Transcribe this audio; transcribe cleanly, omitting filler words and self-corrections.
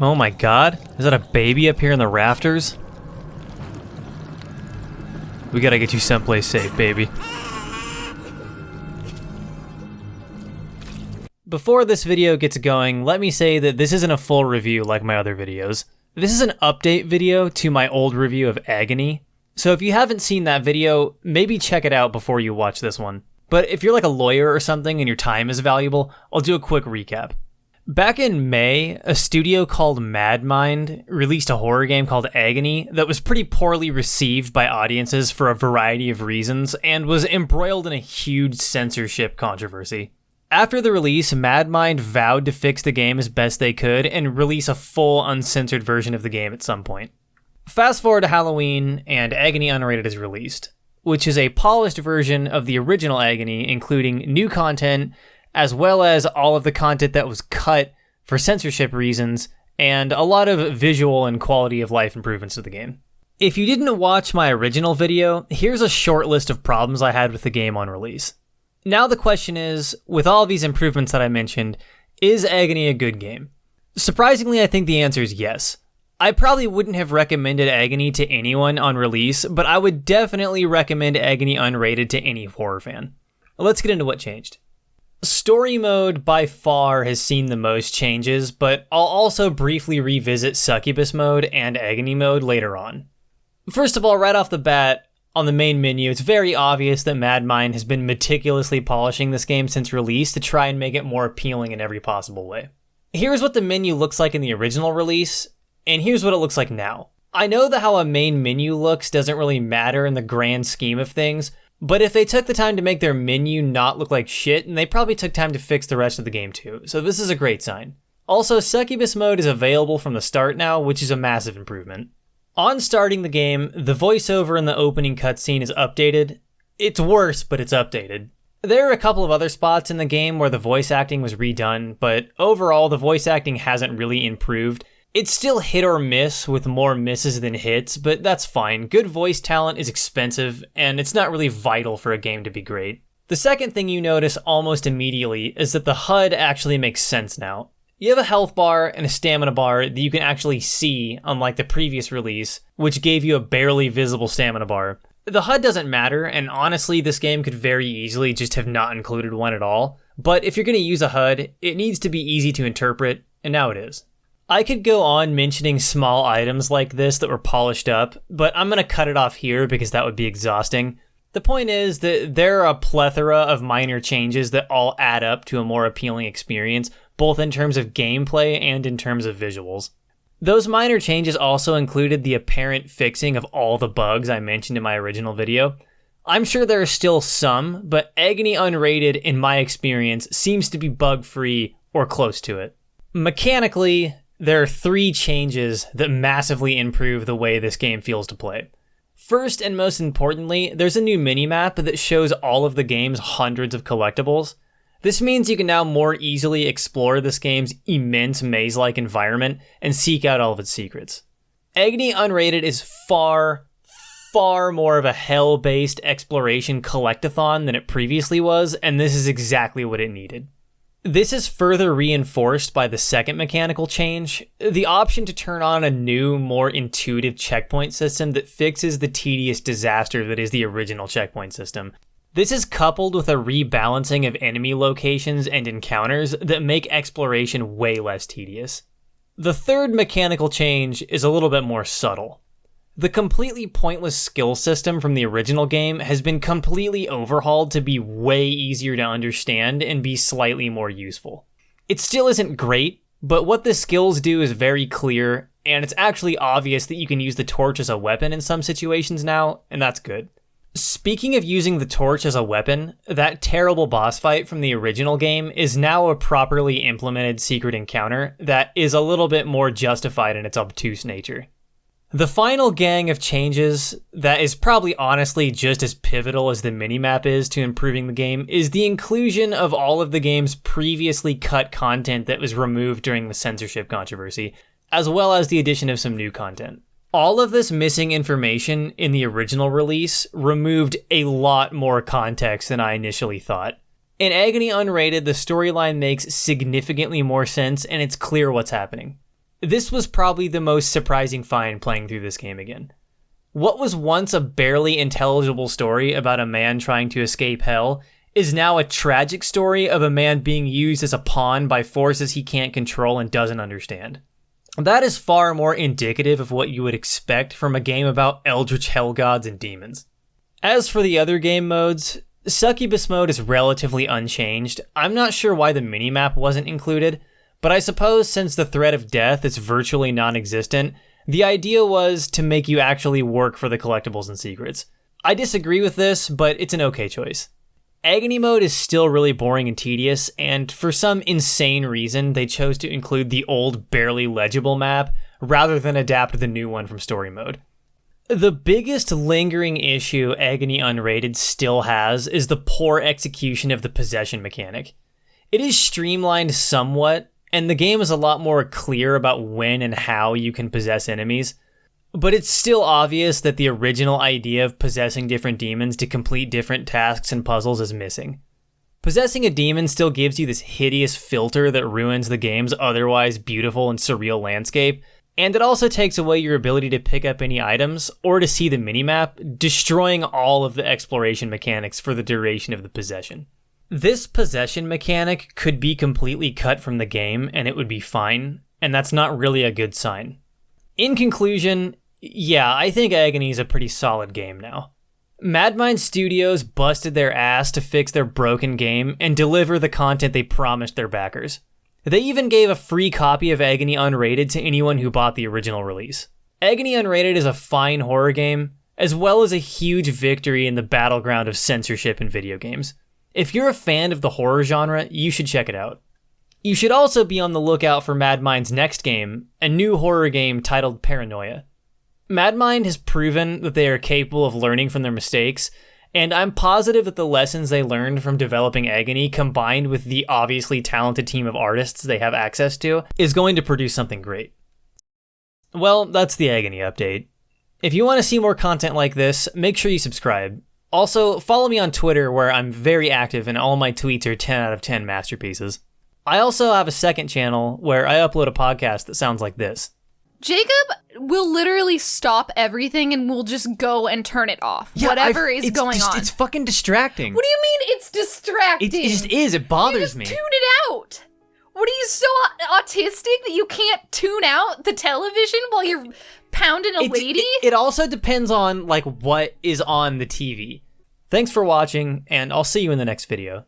Oh my god, is that a baby up here in the rafters? We gotta get you someplace safe, baby. Before this video gets going, let me say that this isn't a full review like my other videos. This is an update video to my old review of Agony. So if you haven't seen that video, maybe check it out before you watch this one. But if you're like a lawyer or something and your time is valuable, I'll do a quick recap. Back in May, a studio called MadMind released a horror game called Agony that was pretty poorly received by audiences for a variety of reasons and was embroiled in a huge censorship controversy. After the release, MadMind vowed to fix the game as best they could and release a full uncensored version of the game at some point. Fast forward to Halloween, and Agony Unrated is released, which is a polished version of the original Agony, including new content, as well as all of the content that was cut for censorship reasons, and a lot of visual and quality of life improvements to the game. If you didn't watch my original video, here's a short list of problems I had with the game on release. Now the question is, with all these improvements that I mentioned, is Agony a good game? Surprisingly, I think the answer is yes. I probably wouldn't have recommended Agony to anyone on release, but I would definitely recommend Agony Unrated to any horror fan. Let's get into what changed. Story mode by far has seen the most changes, but I'll also briefly revisit Succubus mode and Agony mode later on. First of all, right off the bat, on the main menu, it's very obvious that MadMind has been meticulously polishing this game since release to try and make it more appealing in every possible way. Here's what the menu looks like in the original release, and here's what it looks like now. I know that how a main menu looks doesn't really matter in the grand scheme of things, but if they took the time to make their menu not look like shit, and they probably took time to fix the rest of the game too, so this is a great sign. Also, Succubus mode is available from the start now, which is a massive improvement. On starting the game, the voiceover in the opening cutscene is updated. It's worse, but it's updated. There are a couple of other spots in the game where the voice acting was redone, but overall the voice acting hasn't really improved. It's still hit or miss with more misses than hits, but that's fine. Good voice talent is expensive, and it's not really vital for a game to be great. The second thing you notice almost immediately is that the HUD actually makes sense now. You have a health bar and a stamina bar that you can actually see, unlike the previous release, which gave you a barely visible stamina bar. The HUD doesn't matter, and honestly, this game could very easily just have not included one at all. But if you're going to use a HUD, it needs to be easy to interpret, and now it is. I could go on mentioning small items like this that were polished up, but I'm going to cut it off here because that would be exhausting. The point is that there are a plethora of minor changes that all add up to a more appealing experience, both in terms of gameplay and in terms of visuals. Those minor changes also included the apparent fixing of all the bugs I mentioned in my original video. I'm sure there are still some, but Agony Unrated, in my experience, seems to be bug-free or close to it. Mechanically, there are 3 changes that massively improve the way this game feels to play. First and most importantly, there's a new minimap that shows all of the game's hundreds of collectibles. This means you can now more easily explore this game's immense maze-like environment and seek out all of its secrets. Agony Unrated is far more of a hell-based exploration collectathon than it previously was, and this is exactly what it needed. This is further reinforced by the second mechanical change, the option to turn on a new, more intuitive checkpoint system that fixes the tedious disaster that is the original checkpoint system. This is coupled with a rebalancing of enemy locations and encounters that make exploration way less tedious. The third mechanical change is a little bit more subtle. The completely pointless skill system from the original game has been completely overhauled to be way easier to understand and be slightly more useful. It still isn't great, but what the skills do is very clear, and it's actually obvious that you can use the torch as a weapon in some situations now, and that's good. Speaking of using the torch as a weapon, that terrible boss fight from the original game is now a properly implemented secret encounter that is a little bit more justified in its obtuse nature. The final gang of changes that is probably honestly just as pivotal as the minimap is to improving the game is the inclusion of all of the game's previously cut content that was removed during the censorship controversy, as well as the addition of some new content. All of this missing information in the original release removed a lot more context than I initially thought. In Agony Unrated, the storyline makes significantly more sense and it's clear what's happening. This was probably the most surprising find playing through this game again. What was once a barely intelligible story about a man trying to escape hell is now a tragic story of a man being used as a pawn by forces he can't control and doesn't understand. That is far more indicative of what you would expect from a game about eldritch hell gods and demons. As for the other game modes, Succubus mode is relatively unchanged. I'm not sure why the minimap wasn't included, but I suppose since the threat of death is virtually non-existent, the idea was to make you actually work for the collectibles and secrets. I disagree with this, but it's an okay choice. Agony mode is still really boring and tedious, and for some insane reason, they chose to include the old, barely legible map rather than adapt the new one from story mode. The biggest lingering issue Agony Unrated still has is the poor execution of the possession mechanic. It is streamlined somewhat, and the game is a lot more clear about when and how you can possess enemies, but it's still obvious that the original idea of possessing different demons to complete different tasks and puzzles is missing. Possessing a demon still gives you this hideous filter that ruins the game's otherwise beautiful and surreal landscape, and it also takes away your ability to pick up any items or to see the minimap, destroying all of the exploration mechanics for the duration of the possession. This possession mechanic could be completely cut from the game and it would be fine, and that's not really a good sign. In conclusion, yeah, I think Agony is a pretty solid game now. Madmind Studios busted their ass to fix their broken game and deliver the content they promised their backers. They even gave a free copy of Agony Unrated to anyone who bought the original release. Agony Unrated is a fine horror game, as well as a huge victory in the battleground of censorship in video games. If you're a fan of the horror genre, you should check it out. You should also be on the lookout for Madmind's next game, a new horror game titled Paranoia. Madmind has proven that they are capable of learning from their mistakes, and I'm positive that the lessons they learned from developing Agony, combined with the obviously talented team of artists they have access to, is going to produce something great. Well, that's the Agony update. If you want to see more content like this, make sure you subscribe. Also, follow me on Twitter, where I'm very active and all my tweets are 10 out of 10 masterpieces. I also have a second channel where I upload a podcast that sounds like this. Jacob will literally stop everything and will just go and turn it off. Yeah, whatever is going on. It's fucking distracting. What do you mean it's distracting? It just is. It bothers me. Tune it out. What are you, so autistic that you can't tune out the television while you're pounding a lady? It also depends on like what is on the TV. Thanks for watching, and I'll see you in the next video.